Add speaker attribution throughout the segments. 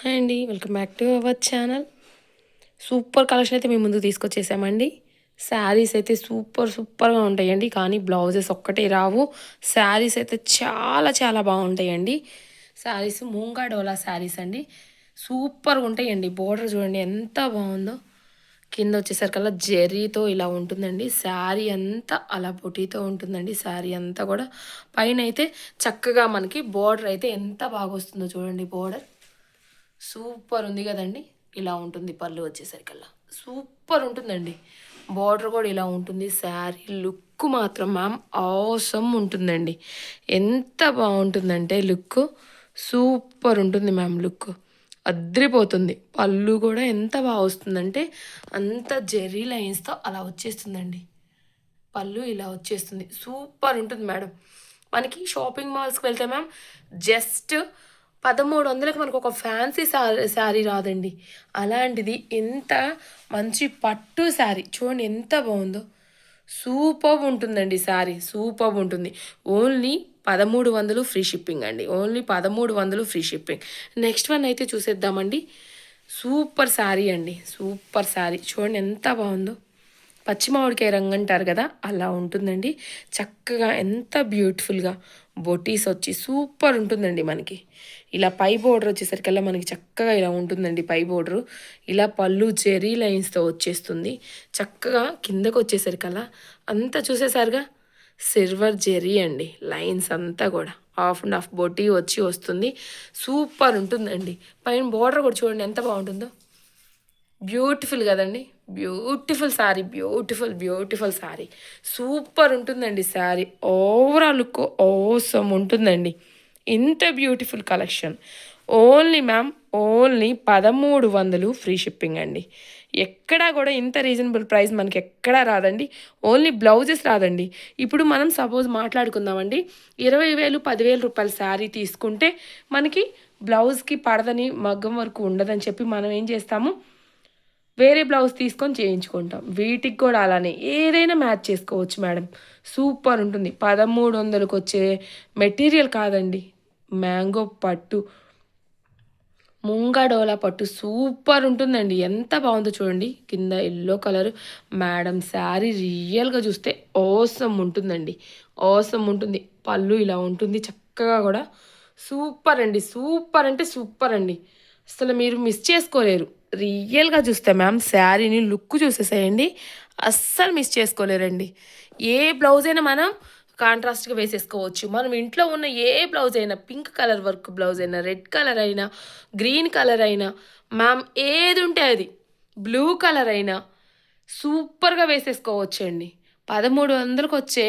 Speaker 1: Hi అండి, welcome back to our channel. Super collection అయితే మేము ముందుకు తీసుకొచ్చేసామండి. శారీస్ అయితే సూపర్గా ఉంటాయండి, కానీ బ్లౌజెస్ ఒక్కటే రావు. శారీస్ అయితే చాలా చాలా బాగుంటాయండి. శారీస్ మూంగా డోలా శారీస్ అండి, సూపర్గా ఉంటాయండి. బోర్డర్ చూడండి ఎంత బాగుందో. కింద వచ్చేసరికల్లా జెరీతో ఇలా ఉంటుందండి. శారీ అంతా అలా బొటీతో ఉంటుందండి. శారీ అంతా కూడా పైన అయితే చక్కగా మనకి బోర్డర్ అయితే ఎంత బాగా వస్తుందో చూడండి. బోర్డర్ సూపర్ ఉంది కదండి. ఇలా ఉంటుంది పళ్ళు వచ్చేసరికల్లా సూపర్ ఉంటుందండి. బార్డర్ కూడా ఇలా ఉంటుంది. శారీ లుక్ మాత్రం మ్యామ్ అవసరం ఉంటుందండి. ఎంత బాగుంటుందంటే లుక్ సూపర్ ఉంటుంది మ్యామ్. లుక్ అద్రిపోతుంది. పళ్ళు కూడా ఎంత బాగా వస్తుందంటే అంత జెర్రీ లైన్స్తో అలా వచ్చేస్తుందండి. పళ్ళు ఇలా వచ్చేస్తుంది. సూపర్ ఉంటుంది మేడం. మనకి షాపింగ్ మాల్స్కి వెళ్తే మ్యామ్ జస్ట్ 1300కి మనకు ఒక ఫ్యాన్సీ శారీ రాదండి. అలాంటిది ఎంత మంచి పట్టు శారీ చూడండి ఎంత బాగుందో. సూపర్ ఉంటుందండి శారీ, సూపర్ ఉంటుంది. ఓన్లీ 1300 ఫ్రీ షిప్పింగ్ అండి. Only 1300 free shipping. Next one అయితే చూసేద్దామండి. సూపర్ శారీ అండి, సూపర్ శారీ చూడండి ఎంత బాగుందో. పచ్చి మామిడికాయ రంగు అంటారు కదా, అలా ఉంటుందండి. చక్కగా ఎంత బ్యూటిఫుల్గా బొటీస్ వచ్చి సూపర్ ఉంటుందండి. మనకి ఇలా పై బోర్డర్ వచ్చేసరికల్లా మనకి చక్కగా ఇలా ఉంటుందండి. పై బోర్డరు ఇలా పళ్ళు జెరీ లైన్స్తో వచ్చేస్తుంది. చక్కగా కిందకు వచ్చేసరికల్లా అంతా చూసేసారుగా సిల్వర్ జెరీ అండి. లైన్స్ అంతా కూడా హాఫ్ అండ్ హాఫ్ బొటీ వచ్చి వస్తుంది. సూపర్ ఉంటుందండి. పైన బోర్డర్ కూడా చూడండి ఎంత బాగుంటుందో. బ్యూటిఫుల్ కదండి. Beautiful sari, beautiful sari. Super ఉంటుందండి శారీ. ఓవరాల్ లుక్ ఓసమ్ ఉంటుందండి. ఇంత beautiful collection only ma'am only 1300 free shipping అండి. ఎక్కడా కూడా ఇంత రీజనబుల్ ప్రైస్ మనకి ఎక్కడా రాదండి. ఓన్లీ బ్లౌజెస్ రాదండి. ఇప్పుడు మనం సపోజ్ మాట్లాడుకుందామండి, 20,000 10,000 రూపాయల శారీ తీసుకుంటే మనకి బ్లౌజ్కి పడదని మగ్గం వరకు ఉండదని చెప్పి మనం ఏం చేస్తాము, వేరే బ్లౌజ్ తీసుకొని చేయించుకుంటాం. వీటికి కూడా అలానే ఏదైనా మ్యాచ్ చేసుకోవచ్చు మేడం. సూపర్ ఉంటుంది. 1300కి వచ్చే మెటీరియల్ కాదండి. మ్యాంగో పట్టు, ముంగా డోలా పట్టు సూపర్ ఉంటుందండి. ఎంత బాగుందో చూడండి. కింద ఎల్లో కలర్ మేడం శారీ రియల్గా చూస్తే ఓసమ్ ఉంటుందండి. ఓసమ్ ఉంటుంది. పళ్ళు ఇలా ఉంటుంది చక్కగా కూడా. సూపర్ అండి, సూపర్ అంటే సూపర్ అండి. అసలు మీరు మిస్ చేసుకోలేరు. రియల్గా చూస్తే మ్యామ్ శారీని లుక్ చూసేసేయండి, అస్సలు మిస్ చేసుకోలేరండి. ఏ బ్లౌజ్ అయినా మనం కాంట్రాస్ట్గా వేసేసుకోవచ్చు. మనం ఇంట్లో ఉన్న ఏ బ్లౌజ్ అయినా, పింక్ కలర్ వర్క్ బ్లౌజ్ అయినా, రెడ్ కలర్ అయినా, గ్రీన్ కలర్ అయినా మ్యామ్ ఏది ఉంటే అది, బ్లూ కలర్ అయినా సూపర్గా వేసేసుకోవచ్చండి. 1300కి వచ్చే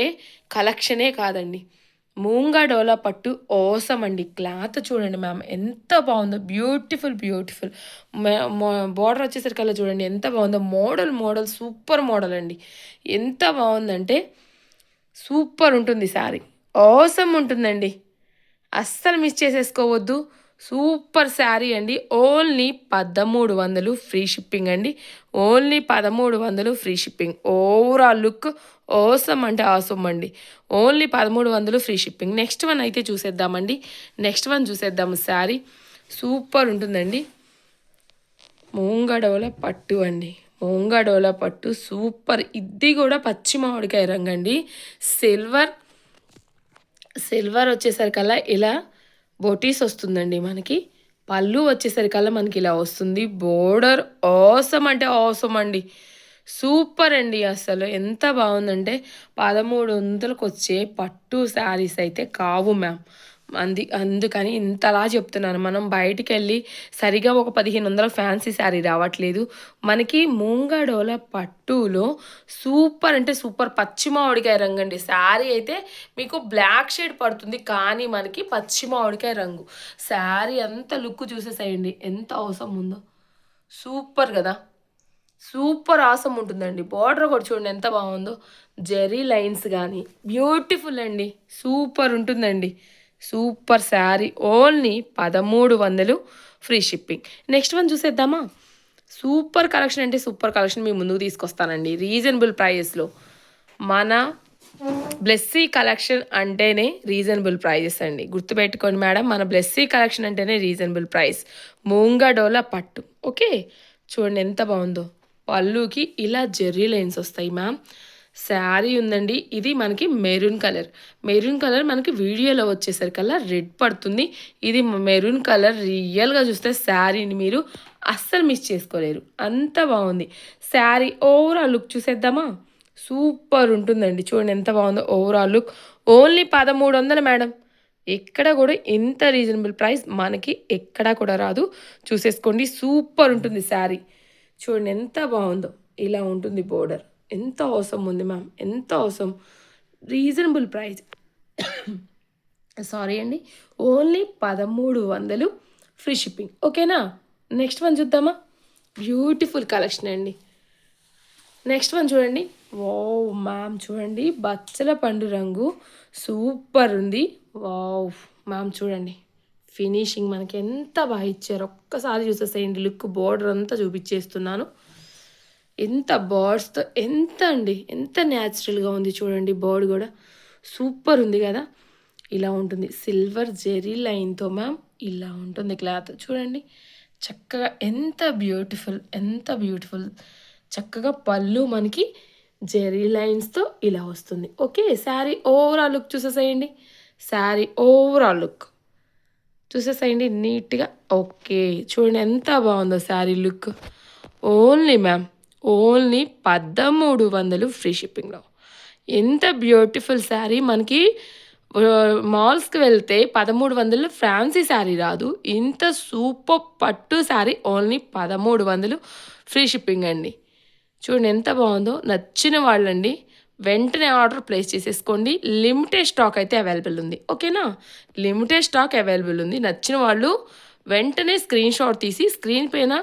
Speaker 1: కలెక్షనే కాదండి. మూంగా డోలా పట్టు ఓసం అండి. క్లాత్ చూడండి మ్యామ్ ఎంత బాగుందో. బ్యూటిఫుల్. బార్డర్ వచ్చేసరికల్లా చూడండి ఎంత బాగుందో. మోడల్ సూపర్ మోడల్ అండి. ఎంత బాగుందంటే సూపర్ ఉంటుంది శారీ. ఓసం ఉంటుందండి. అస్సలు మిస్ చేసేసుకోవద్దు. సూపర్ శారీ అండి. ఓన్లీ 1300 ఫ్రీ షిప్పింగ్ అండి. Only 1300 free shipping. Overall look awesome అంటే ఆసమ్ అండి. Only 1300 free shipping. Next one అయితే చూసేద్దామండి. నెక్స్ట్ వన్ చూసేద్దాము. శారీ సూపర్ ఉంటుందండి. మూంగడోల పట్టు అండి. మూంగడోల పట్టు సూపర్. ఇది కూడా పచ్చి మామిడికాయ రంగు అండి. సిల్వర్ వచ్చేసరికల్లా ఇలా బొటీస్ వస్తుందండి మనకి. పళ్ళు వచ్చేసరికల్లా మనకి ఇలా వస్తుంది. బోర్డర్ ఆసమ్ అంటే ఆసమ్ అండి. సూపర్ అండి. అసలు ఎంత బాగుందంటే 1300కి వచ్చే పట్టు శారీస్ అయితే కావు మ్యామ్. అందుకని ఇంతలా చెప్తున్నాను. మనం బయటికి వెళ్ళి సరిగా ఒక 1500 ఫ్యాన్సీ శారీ రావట్లేదు. మనకి మూంగడోల పట్టులో సూపర్ అంటే సూపర్ పచ్చి మామిడికాయ రంగు అండి. శారీ అయితే మీకు బ్లాక్ షేడ్ పడుతుంది, కానీ మనకి పచ్చి మామిడికాయ రంగు. శారీ అంత లుక్ చూసేసేయండి ఎంత అవసరం ఉందో. సూపర్ కదా. సూపర్ ఆసం ఉంటుందండి. బార్డర్ కూడా చూడండి ఎంత బాగుందో. జెరీ లైన్స్ కానీ బ్యూటిఫుల్ అండి. సూపర్ ఉంటుందండి. Super sari. Only 1300 free shipping. Next one చూసేద్దామా. సూపర్ కలెక్షన్ అంటే సూపర్ కలెక్షన్ మీ ముందుకు తీసుకొస్తానండి రీజనబుల్ ప్రైస్లో. మన బ్లెస్సీ కలెక్షన్ అంటేనే రీజనబుల్ ప్రైజెస్ అండి. గుర్తుపెట్టుకోండి మేడం, మన బ్లెస్సీ కలెక్షన్ అంటేనే రీజనబుల్ ప్రైస్. మూంగా డోలా పట్టు. ఓకే, చూడండి ఎంత బాగుందో. పళ్ళుకి ఇలా జెర్రీ లైన్స్ వస్తాయి మ్యామ్. శారీ ఉందండి, ఇది మనకి మెరూన్ కలర్. మెరూన్ కలర్ మనకి వీడియోలో వచ్చేసరికల్లా రెడ్ పడుతుంది. ఇది మెరూన్ కలర్ రియల్గా చూస్తే శారీని మీరు అస్సలు మిస్ చేసుకోలేరు, అంత బాగుంది. శారీ ఓవరాల్ లుక్ చూసేద్దామా? సూపర్ ఉంటుందండి. చూడండి ఎంత బాగుందో ఓవరాల్ లుక్. Only 1300 madam. ఎక్కడ కూడా ఇంత రీజనబుల్ ప్రైస్ మనకి ఎక్కడా కూడా రాదు. చూసేసుకోండి, సూపర్ ఉంటుంది శారీ. చూడండి ఎంత బాగుందో. ఇలా ఉంటుంది బోర్డర్. ఎంత అవసరం ఉంది మ్యామ్, ఎంత అవసరం. Reasonable price. సారీ అండి, ఓన్లీ 1300 ఫ్రీ షిప్పింగ్. ఓకేనా? నెక్స్ట్ వన్ చూద్దామా? బ్యూటిఫుల్ కలెక్షన్ అండి. నెక్స్ట్ వన్ చూడండి. వావ్ మ్యామ్, చూడండి బచ్చల పండు రంగు సూపర్ ఉంది. వావ్ మ్యామ్, చూడండి ఫినిషింగ్ మనకి ఎంత బాగా ఇచ్చారు. ఒక్కసారి చూసేసేయండి లుక్. బోర్డర్ అంతా చూపించేస్తున్నాను. ఎంత బర్డ్స్తో ఎంత అండి, ఎంత న్యాచురల్గా ఉంది చూడండి. బర్డ్ కూడా సూపర్ ఉంది కదా. ఇలా ఉంటుంది సిల్వర్ జెరీ లైన్తో మ్యామ్. ఇలా ఉంటుంది క్లాత్ చూడండి. చక్కగా ఎంత బ్యూటిఫుల్, ఎంత బ్యూటిఫుల్. చక్కగా పళ్ళు మనకి జెరీ లైన్స్తో ఇలా వస్తుంది. ఓకే, శారీ ఓవరాల్ లుక్ చూసేసేయండి. శారీ ఓవరాల్ లుక్ చూసేసేయండి నీట్గా. ఓకే, చూడండి ఎంత బాగుందో sari look. Only ma'am, only 1300 free షిప్పింగ్లో. ఎంత బ్యూటిఫుల్ శారీ. మనకి మాల్స్కి వెళ్తే 1300 ఫ్యాన్సీ శారీ రాదు. ఇంత సూపర్ పట్టు శారీ ఓన్లీ 1300 ఫ్రీ షిప్పింగ్ అండి. చూడండి ఎంత బాగుందో. నచ్చిన వాళ్ళండి వెంటనే ఆర్డర్ ప్లేస్ చేసేసుకోండి. లిమిటెడ్ స్టాక్ అయితే అవైలబుల్ ఉంది. ఓకేనా? లిమిటెడ్ స్టాక్ అవైలబుల్ ఉంది. నచ్చిన వాళ్ళు వెంటనే స్క్రీన్ షాట్ తీసి స్క్రీన్ పైన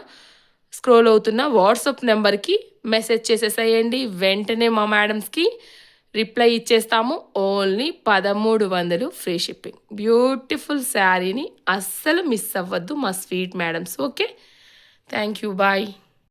Speaker 1: స్క్రోల్ అవుతున్న వాట్సాప్ నెంబర్కి మెసేజ్ చేసేసేయండి. వెంటనే మా మేడమ్స్కి రిప్లై ఇచ్చేస్తాము. Only 1300 free shipping. బ్యూటిఫుల్ శారీని అస్సలు మిస్ అవ్వద్దు మా sweet madams. Okay, thank you, bye.